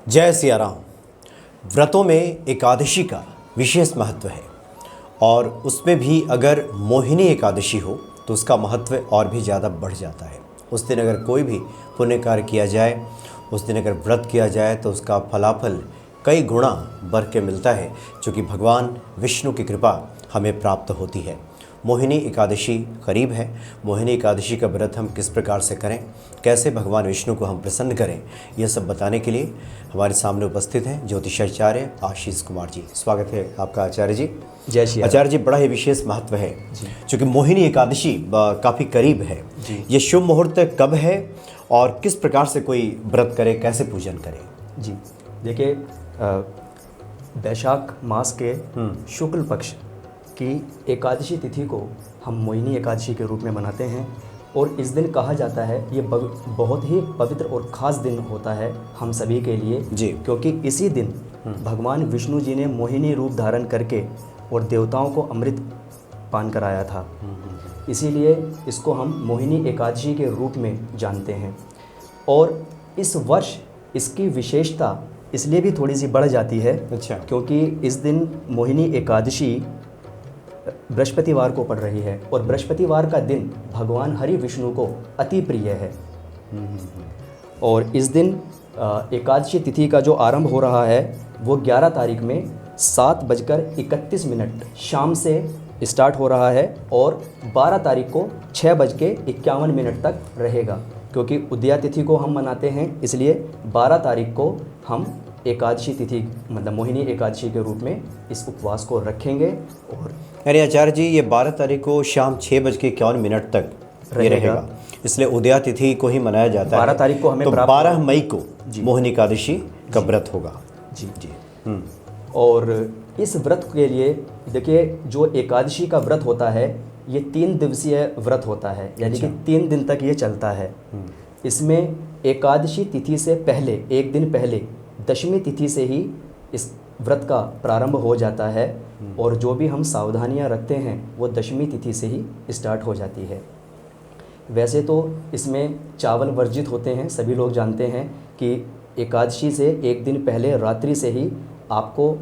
जय सिया राम। व्रतों में एकादशी का विशेष महत्व है और उसमें भी अगर मोहिनी एकादशी हो तो उसका महत्व और भी ज़्यादा बढ़ जाता है। उस दिन अगर कोई भी पुण्य कार्य किया जाए, उस दिन अगर व्रत किया जाए तो उसका फलाफल कई गुणा बढ़ के मिलता है, जो कि भगवान विष्णु की कृपा हमें प्राप्त होती है। मोहिनी एकादशी करीब है। मोहिनी एकादशी का व्रत हम किस प्रकार से करें, कैसे भगवान विष्णु को हम प्रसन्न करें, यह सब बताने के लिए हमारे सामने उपस्थित हैं ज्योतिषाचार्य आशीष कुमार जी। स्वागत है आपका आचार्य जी। जय श्री राम। आचार्य जी, बड़ा ही विशेष महत्व है क्योंकि मोहिनी एकादशी काफ़ी करीब है। ये शुभ मुहूर्त कब है और किस प्रकार से कोई व्रत करे, कैसे पूजन करे? जी देखिए, वैशाख मास के शुक्ल पक्ष की एकादशी तिथि को हम मोहिनी एकादशी के रूप में मनाते हैं और इस दिन कहा जाता है ये बहुत ही पवित्र और ख़ास दिन होता है हम सभी के लिए जी, क्योंकि इसी दिन भगवान विष्णु जी ने मोहिनी रूप धारण करके और देवताओं को अमृत पान कराया था। इसीलिए इसको हम मोहिनी एकादशी के रूप में जानते हैं और इस वर्ष इसकी विशेषता इसलिए भी थोड़ी सी बढ़ जाती है। अच्छा। क्योंकि इस दिन मोहिनी एकादशी बृहस्पतिवार को पड़ रही है और बृहस्पतिवार का दिन भगवान हरि विष्णु को अति प्रिय है। और इस दिन एकादशी तिथि का जो आरंभ हो रहा है वो 11 तारीख में 7:31 शाम से स्टार्ट हो रहा है और 12 तारीख को 6:51 तक रहेगा। क्योंकि उदया तिथि को हम मनाते हैं इसलिए 12 तारीख को हम एकादशी तिथि मतलब मोहिनी एकादशी के रूप में इस उपवास को रखेंगे। और अरे आचार्य जी, ये 12 तारीख को शाम 6:51 तक ये रहेगा, इसलिए उदया तिथि को ही मनाया जाता है। 12 तारीख को हमें तो 12 मई को मोहिनी एकादशी का व्रत होगा। जी जी। और इस व्रत के लिए देखिए, जो एकादशी का व्रत होता है ये 3 दिवसीय व्रत होता है, यानी कि 3 दिन तक ये चलता है। इसमें एकादशी तिथि से पहले एक दिन पहले दशमी तिथि से ही इस व्रत का प्रारंभ हो जाता है और जो भी हम सावधानियां रखते हैं वो दशमी तिथि से ही स्टार्ट हो जाती है। वैसे तो इसमें चावल वर्जित होते हैं, सभी लोग जानते हैं कि एकादशी से एक दिन पहले रात्रि से ही आपको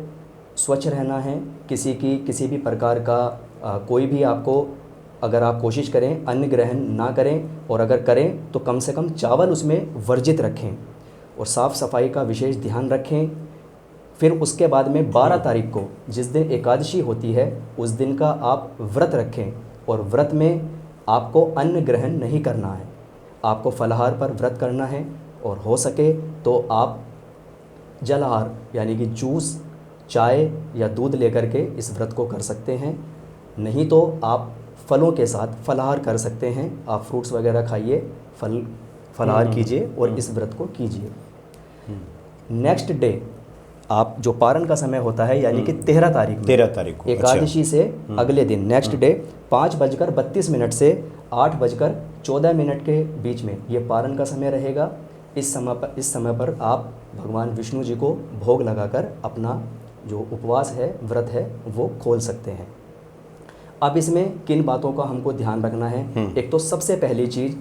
स्वच्छ रहना है। किसी भी प्रकार का कोई भी आपको, अगर आप कोशिश करें अन्न ग्रहण ना करें और अगर करें तो कम से कम चावल उसमें वर्जित रखें और साफ़ सफाई का विशेष ध्यान रखें। फिर उसके बाद में 12 तारीख को जिस दिन एकादशी होती है उस दिन का आप व्रत रखें और व्रत में आपको अन्न ग्रहण नहीं करना है, आपको फलाहार पर व्रत करना है और हो सके तो आप जलाहार यानी कि जूस, चाय या दूध लेकर के इस व्रत को कर सकते हैं। नहीं तो आप फलों के साथ फलाहार कर सकते हैं। आप फ्रूट्स वगैरह खाइए, फलाहार कीजिए और इस व्रत को कीजिए। नेक्स्ट डे आप जो पारण का समय होता है यानी कि 13 तारीख को एकादशी से अगले दिन नेक्स्ट डे 5:32 से 8:14 के बीच में ये पारण का समय रहेगा। इस समय पर आप भगवान विष्णु जी को भोग लगाकर अपना जो उपवास है, व्रत है, वो खोल सकते हैं। अब इसमें किन बातों का हमको ध्यान रखना है? एक तो सबसे पहली चीज़,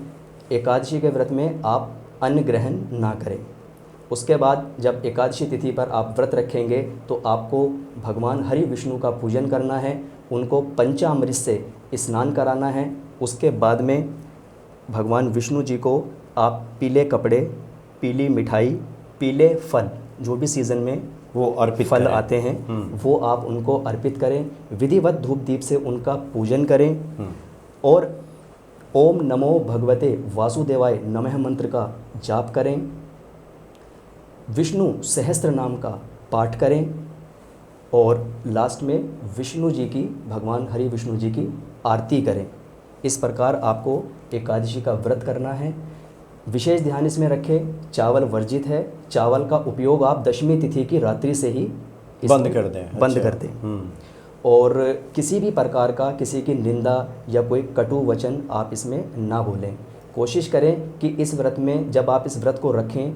एकादशी के व्रत में आप अन्न ग्रहण ना करें। उसके बाद जब एकादशी तिथि पर आप व्रत रखेंगे तो आपको भगवान हरि विष्णु का पूजन करना है, उनको पंचामृत से स्नान कराना है। उसके बाद में भगवान विष्णु जी को आप पीले कपड़े, पीली मिठाई, पीले फल, जो भी सीज़न में वो अर्पित फल आते हैं वो आप उनको अर्पित करें। विधिवत धूप दीप से उनका पूजन करें और ओम नमो भगवते वासुदेवाय नमः मंत्र का जाप करें। विष्णु सहस्त्र नाम का पाठ करें और लास्ट में विष्णु जी की, भगवान हरि विष्णु जी की आरती करें। इस प्रकार आपको एकादशी का व्रत करना है। विशेष ध्यान इसमें रखें, चावल वर्जित है। चावल का उपयोग आप दशमी तिथि की रात्रि से ही बंद कर दें। और किसी भी प्रकार का किसी की निंदा या कोई कटु वचन आप इसमें ना बोलें। कोशिश करें कि इस व्रत में जब आप इस व्रत को रखें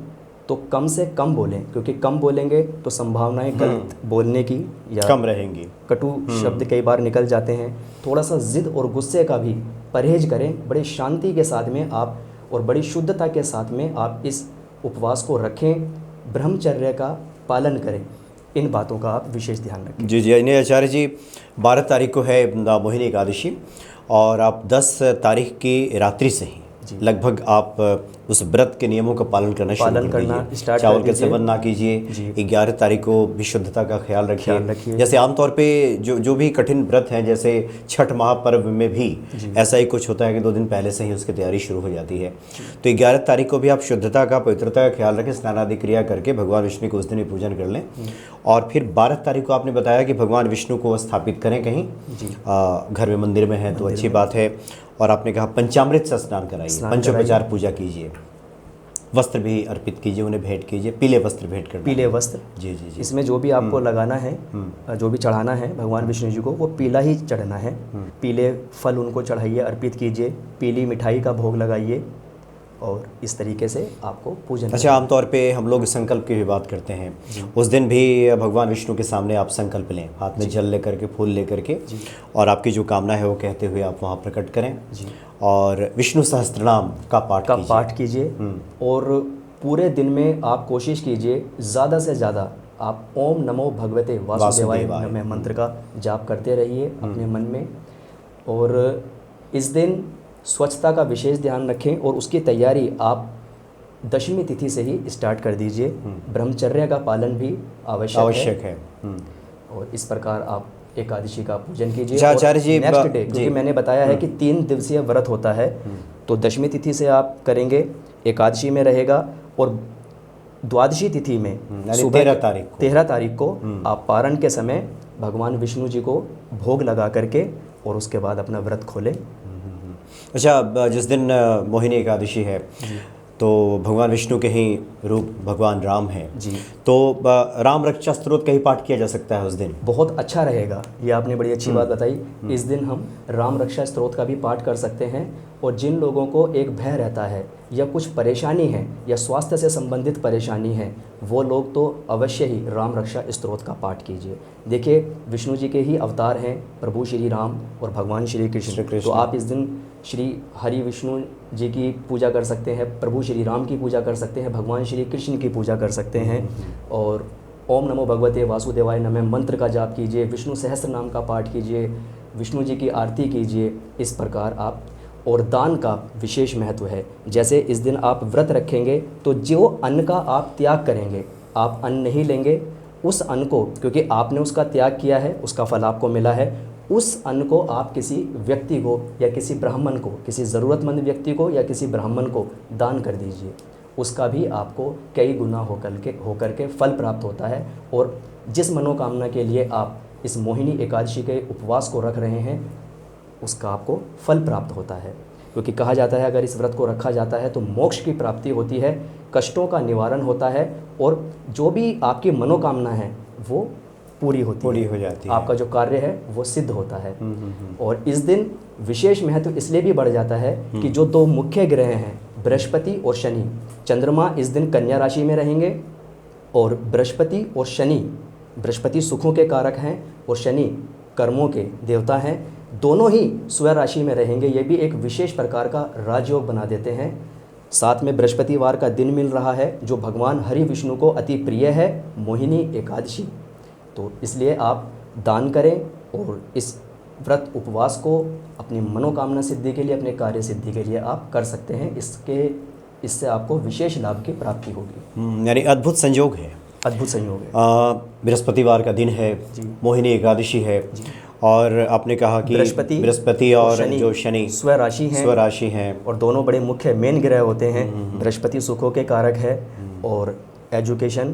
तो कम से कम बोलें, क्योंकि कम बोलेंगे तो संभावनाएं गलत बोलने की या कम रहेंगी, कटु शब्द कई बार निकल जाते हैं। थोड़ा सा ज़िद और गुस्से का भी परहेज करें। बड़े शांति के साथ में आप और बड़ी शुद्धता के साथ में आप इस उपवास को रखें, ब्रह्मचर्य का पालन करें। इन बातों का आप विशेष ध्यान रखें। जी जी, नहीं आचार्य जी, 12 तारीख को है मोहिनी एकादशी और आप 10 तारीख की रात्रि से ही लगभग आप उस व्रत के नियमों का पालन करना शुरू कर दीजिए। चावल का सेवन ना कीजिए। 11 तारीख को भी शुद्धता का ख्याल रखिए। जैसे आमतौर पे जो भी कठिन व्रत हैं, जैसे छठ महापर्व में भी ऐसा ही कुछ होता है कि 2 दिन पहले से ही उसकी तैयारी शुरू हो जाती है। तो 11 तारीख को भी आप शुद्धता का, पवित्रता का ख्याल रखें, स्नान आदि क्रिया करके भगवान विष्णु को उस दिन भी पूजन कर लें। और फिर 12 तारीख को आपने बताया कि भगवान विष्णु को स्थापित करें कहीं, घर में मंदिर में है तो अच्छी बात है। और आपने कहा पंचामृत से स्नान कराइए, पंचोपचार पूजा कीजिए, वस्त्र भी अर्पित कीजिए, उन्हें भेंट कीजिए, पीले वस्त्र भेंट करना। पीले वस्त्र, जी जी जी। इसमें जो भी आपको लगाना है, जो भी चढ़ाना है भगवान विष्णु जी को, वो पीला ही चढ़ना है। पीले फल उनको चढ़ाइए, अर्पित कीजिए, पीली मिठाई का भोग लगाइए और इस तरीके से आपको पूजन। अच्छा, आमतौर पे हम लोग संकल्प की भी बात करते हैं। उस दिन भी भगवान विष्णु के सामने आप संकल्प लें, हाथ में जल लेकर के, फूल लेकर के, और आपकी जो कामना है वो कहते हुए आप वहाँ प्रकट करें और विष्णु सहस्त्रनाम का पाठ कीजिए। और पूरे दिन में आप कोशिश कीजिए ज़्यादा से ज़्यादा आप ओम नमो भगवते वासुदेवाय नमः मंत्र का जाप करते रहिए अपने मन में। और इस दिन स्वच्छता का विशेष ध्यान रखें और उसकी तैयारी आप दशमी तिथि से ही स्टार्ट कर दीजिए। ब्रह्मचर्य का पालन भी आवश्यक है। और इस प्रकार आप एकादशी का पूजन कीजिए। आचार्य जी, नेक्स्ट डे, क्योंकि मैंने बताया है कि 3 दिवसीय व्रत होता है, तो दशमी तिथि से आप करेंगे, एकादशी में रहेगा, और द्वादशी तिथि में 13 तारीख को आप पारण के समय भगवान विष्णु जी को भोग लगा करके और उसके बाद अपना व्रत खोलें। अच्छा, जिस दिन मोहिनी एकादशी है तो भगवान विष्णु के ही रूप भगवान राम हैं जी, तो राम रक्षा स्तोत्र का ही पाठ किया जा सकता है उस दिन? बहुत अच्छा रहेगा, ये आपने बड़ी अच्छी बात बताई। इस दिन हम राम रक्षा स्तोत्र का भी पाठ कर सकते हैं। और जिन लोगों को एक भय रहता है या कुछ परेशानी है या स्वास्थ्य से संबंधित परेशानी है, वो लोग तो अवश्य ही राम रक्षा स्तोत्र का पाठ कीजिए। देखिए, विष्णु जी के ही अवतार हैं प्रभु श्री राम और भगवान श्री कृष्ण। तो आप इस दिन श्री हरि विष्णु जी की पूजा कर सकते हैं, प्रभु श्री राम की पूजा कर सकते हैं, भगवान श्री कृष्ण की पूजा कर सकते हैं। और ओम नमो भगवते वासुदेवाय नमः मंत्र का जाप कीजिए, विष्णु सहस्त्र नाम का पाठ कीजिए, विष्णु जी की आरती कीजिए। इस प्रकार आप, और दान का विशेष महत्व है। जैसे इस दिन आप व्रत रखेंगे तो जो अन्न का आप त्याग करेंगे, आप अन्न नहीं लेंगे, उस अन्न को, क्योंकि आपने उसका त्याग किया है, उसका फल आपको मिला है, उस अन्न को आप किसी व्यक्ति को या किसी ब्राह्मण को, किसी ज़रूरतमंद व्यक्ति को या किसी ब्राह्मण को दान कर दीजिए। उसका भी आपको कई गुना होकर के फल प्राप्त होता है। और जिस मनोकामना के लिए आप इस मोहिनी एकादशी के उपवास को रख रहे हैं, उसका आपको फल प्राप्त होता है। क्योंकि कहा जाता है अगर इस व्रत को रखा जाता है तो मोक्ष की प्राप्ति होती है, कष्टों का निवारण होता है, और जो भी आपकी मनोकामना है वो पूरी हो जाती है, आपका जो कार्य है वो सिद्ध होता है। और इस दिन विशेष महत्व इसलिए भी बढ़ जाता है कि जो 2 मुख्य ग्रह हैं, बृहस्पति और शनि, चंद्रमा इस दिन कन्या राशि में रहेंगे, और बृहस्पति और शनि, बृहस्पति सुखों के कारक हैं और शनि कर्मों के देवता हैं, दोनों ही स्व राशि में रहेंगे। ये भी एक विशेष प्रकार का राजयोग बना देते हैं। साथ में बृहस्पतिवार का दिन मिल रहा है जो भगवान हरि विष्णु को अति प्रिय है, मोहिनी एकादशी। तो इसलिए आप दान करें और इस व्रत उपवास को अपनी मनोकामना सिद्धि के लिए, अपने कार्य सिद्धि के लिए आप कर सकते हैं। इससे आपको विशेष लाभ की प्राप्ति होगी। यानी अद्भुत संयोग है। अद्भुत संयोग है। बृहस्पतिवार का दिन है, मोहिनी एकादशी है, और आपने कहा कि बृहस्पति और जो शनि स्व राशि हैं, और दोनों बड़े मुख्य मेन ग्रह होते हैं। बृहस्पति सुखों के कारक है, और एजुकेशन,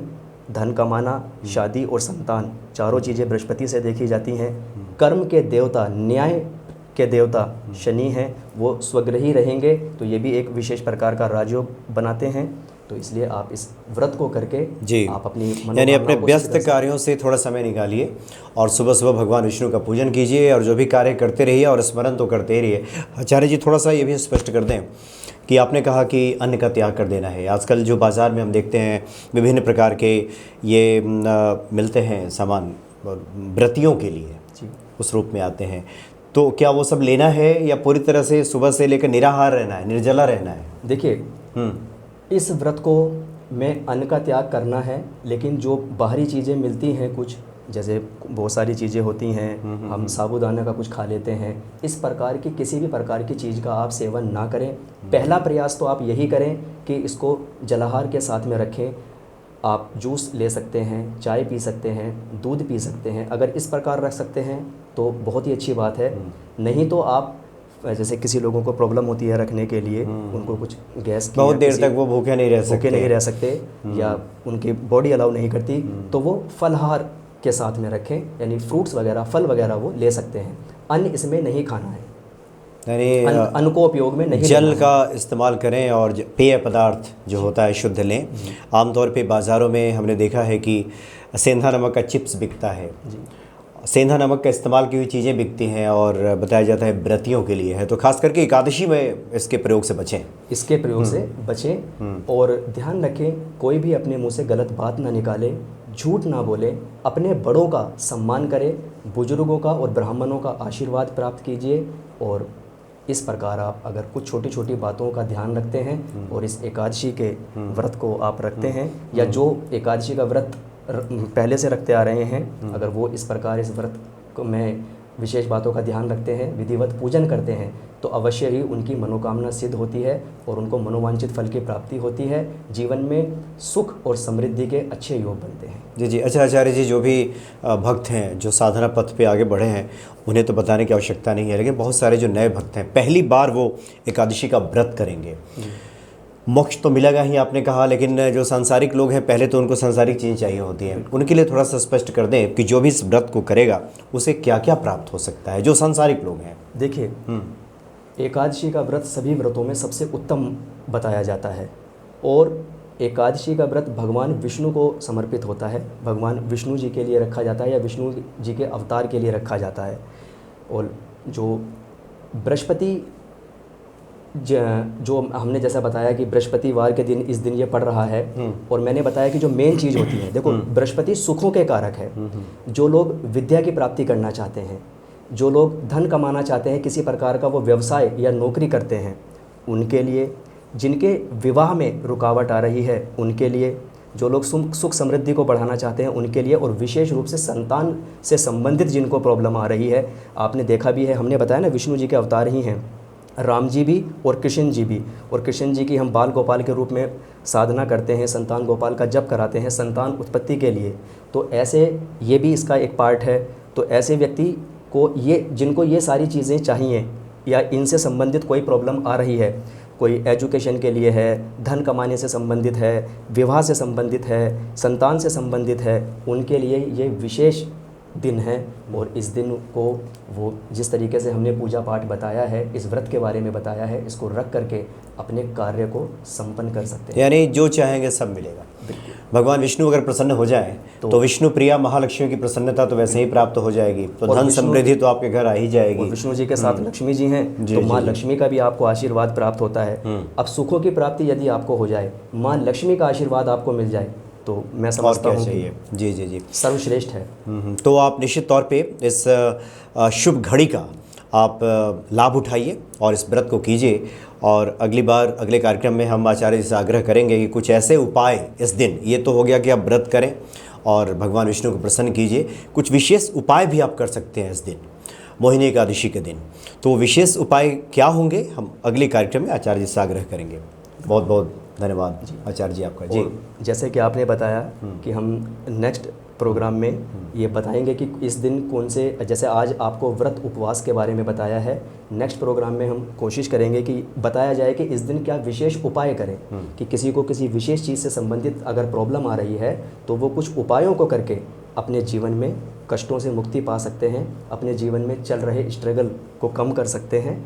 धन कमाना, शादी और संतान, चारों चीज़ें बृहस्पति से देखी जाती हैं। कर्म के देवता, न्याय के देवता शनि हैं, वो स्वग्रही रहेंगे, तो ये भी एक विशेष प्रकार का राजयोग बनाते हैं। तो इसलिए आप इस व्रत को करके जी आप यानी अपने व्यस्त कार्यों से थोड़ा समय निकालिए और सुबह सुबह भगवान विष्णु का पूजन कीजिए, और जो भी कार्य करते रहिए और स्मरण तो करते ही रहिए। आचार्य जी, थोड़ा सा ये भी स्पष्ट कर दें कि आपने कहा कि अन्न का त्याग कर देना है। आजकल जो बाज़ार में हम देखते हैं विभिन्न प्रकार के ये मिलते हैं सामान व्रतियों के लिए, उस रूप में आते हैं, तो क्या वो सब लेना है या पूरी तरह से सुबह से लेकर निराहार रहना है, निर्जला रहना है? देखिए, इस व्रत को में अन्न का त्याग करना है, लेकिन जो बाहरी चीज़ें मिलती हैं कुछ, जैसे बहुत सारी चीज़ें होती हैं, हम साबूदाना का कुछ खा लेते हैं, इस प्रकार की किसी भी प्रकार की चीज़ का आप सेवन ना करें। पहला प्रयास तो आप यही करें कि इसको जलाहार के साथ में रखें। आप जूस ले सकते हैं, चाय पी सकते हैं, दूध पी सकते हैं। अगर इस प्रकार रख सकते हैं तो बहुत ही अच्छी बात है। नहीं तो आप, जैसे किसी लोगों को प्रॉब्लम होती है रखने के लिए, उनको कुछ गैस की, बहुत देर तक वो भूखे नहीं रह सकते, या उनकी बॉडी अलाउ नहीं करती, तो वो फलाहार के साथ में रखें, यानी फ्रूट्स वगैरह, फल वगैरह वो ले सकते हैं। अन्न इसमें नहीं खाना है, यानी अन्न को उपयोग में नहीं, जल का इस्तेमाल करें और पेय पदार्थ जो होता है शुद्ध लें। आमतौर पे बाज़ारों में हमने देखा है कि सेंधा नमक का चिप्स बिकता है, सेंधा नमक का इस्तेमाल की हुई चीज़ें बिकती हैं और बताया जाता है व्रतियों के लिए है, तो खास करके एकादशी में इसके प्रयोग से बचें। इसके प्रयोग से बचें और ध्यान रखें, कोई भी अपने मुंह से गलत बात ना निकाले, झूठ ना बोले, अपने बड़ों का सम्मान करें, बुजुर्गों का और ब्राह्मणों का आशीर्वाद प्राप्त कीजिए। और इस प्रकार आप अगर कुछ छोटी छोटी बातों का ध्यान रखते हैं और इस एकादशी के व्रत को आप रखते हैं, या जो एकादशी का व्रत पहले से रखते आ रहे हैं, अगर वो इस प्रकार इस व्रत को में विशेष बातों का ध्यान रखते हैं, विधिवत पूजन करते हैं, तो अवश्य ही उनकी मनोकामना सिद्ध होती है और उनको मनोवांछित फल की प्राप्ति होती है। जीवन में सुख और समृद्धि के अच्छे योग बनते हैं। जी जी। अच्छा आचार्य जी, जो भी भक्त हैं जो साधना पथ पे आगे बढ़े हैं, उन्हें तो बताने की आवश्यकता नहीं है, लेकिन बहुत सारे जो नए भक्त हैं पहली बार वो एकादशी का व्रत करेंगे, मोक्ष तो मिलेगा ही आपने कहा, लेकिन जो सांसारिक लोग हैं पहले तो उनको सांसारिक चीज़ चाहिए होती है, उनके लिए थोड़ा सा स्पष्ट कर दें कि जो भी इस व्रत को करेगा उसे क्या क्या प्राप्त हो सकता है, जो सांसारिक लोग हैं। देखिए, एकादशी का व्रत सभी व्रतों में सबसे उत्तम बताया जाता है और एकादशी का व्रत भगवान विष्णु को समर्पित होता है, भगवान विष्णु जी के लिए रखा जाता है या विष्णु जी के अवतार के लिए रखा जाता है। और जो बृहस्पति जो हमने जैसा बताया कि बृहस्पतिवार के दिन इस दिन ये पड़ रहा है, और मैंने बताया कि जो मेन चीज़ होती है, देखो बृहस्पति सुखों के कारक है। जो लोग विद्या की प्राप्ति करना चाहते हैं, जो लोग धन कमाना चाहते हैं, किसी प्रकार का वो व्यवसाय या नौकरी करते हैं, उनके लिए, जिनके विवाह में रुकावट आ रही है उनके लिए, जो लोग सुख समृद्धि को बढ़ाना चाहते हैं उनके लिए, और विशेष रूप से संतान से संबंधित जिनको प्रॉब्लम आ रही है। आपने देखा भी है, हमने बताया ना, विष्णु जी के अवतार ही हैं, राम जी भी और कृष्ण जी भी। और कृष्ण जी की हम बाल गोपाल के रूप में साधना करते हैं, संतान गोपाल का जप कराते हैं संतान उत्पत्ति के लिए। तो ऐसे ये भी इसका एक पार्ट है। तो ऐसे व्यक्ति को जिनको ये सारी चीज़ें चाहिए या इनसे संबंधित कोई प्रॉब्लम आ रही है, कोई एजुकेशन के लिए है, धन कमाने से संबंधित है, विवाह से संबंधित है, संतान से संबंधित है, उनके लिए ये विशेष दिन है। और इस दिन को वो जिस तरीके से हमने पूजा पाठ बताया है, इस व्रत के बारे में बताया है, इसको रख करके अपने कार्य को संपन्न कर सकते हैं। यानी जो चाहेंगे सब मिलेगा। भगवान विष्णु अगर प्रसन्न हो जाए तो विष्णु प्रिया महालक्ष्मी की प्रसन्नता तो वैसे ही प्राप्त हो जाएगी, तो धन समृद्धि तो आपके घर आ ही जाएगी। विष्णु जी के साथ लक्ष्मी जी हैं, तो माँ लक्ष्मी का भी आपको आशीर्वाद प्राप्त होता है। अब सुखों की प्राप्ति यदि आपको हो जाए, माँ लक्ष्मी का आशीर्वाद आपको मिल जाए, तो मैं समझता हूँ चाहिए जी जी जी सर्वश्रेष्ठ है। तो आप निश्चित तौर पे इस शुभ घड़ी का आप लाभ उठाइए और इस व्रत को कीजिए। और अगली बार अगले कार्यक्रम में हम आचार्य जी से आग्रह करेंगे कि कुछ ऐसे उपाय इस दिन, ये तो हो गया कि आप व्रत करें और भगवान विष्णु को प्रसन्न कीजिए, कुछ विशेष उपाय भी आप कर सकते हैं इस दिन, मोहिनी एकादशी के दिन। तो वो विशेष उपाय क्या होंगे, हम अगले कार्यक्रम में आचार्य जी से आग्रह करेंगे। बहुत बहुत धन्यवाद आचार्य जी आपका। जी, जैसे कि आपने बताया कि हम नेक्स्ट प्रोग्राम में ये बताएंगे कि इस दिन कौन से, जैसे आज आपको व्रत उपवास के बारे में बताया है, नेक्स्ट प्रोग्राम में हम कोशिश करेंगे कि बताया जाए कि इस दिन क्या विशेष उपाय करें, कि किसी को किसी विशेष चीज़ से संबंधित अगर प्रॉब्लम आ रही है तो वो कुछ उपायों को करके अपने जीवन में कष्टों से मुक्ति पा सकते हैं, अपने जीवन में चल रहे स्ट्रगल को कम कर सकते हैं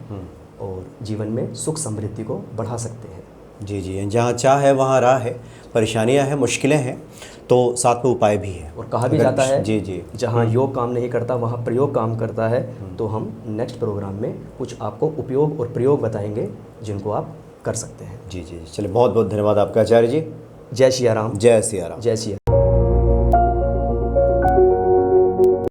और जीवन में सुख समृद्धि को बढ़ा सकते हैं। जी जी, जहाँ चाह है वहाँ राह है, परेशानियाँ हैं, मुश्किलें हैं, तो साथ में उपाय भी है। और कहा भी जाता है जी जी, जहाँ योग काम नहीं करता वहाँ प्रयोग काम करता है। तो हम नेक्स्ट प्रोग्राम में कुछ आपको उपयोग और प्रयोग बताएंगे जिनको आप कर सकते हैं। जी जी, चलिए बहुत बहुत धन्यवाद आपका आचार्य जी। जय सिया राम। जय सिया राम। जय सिया।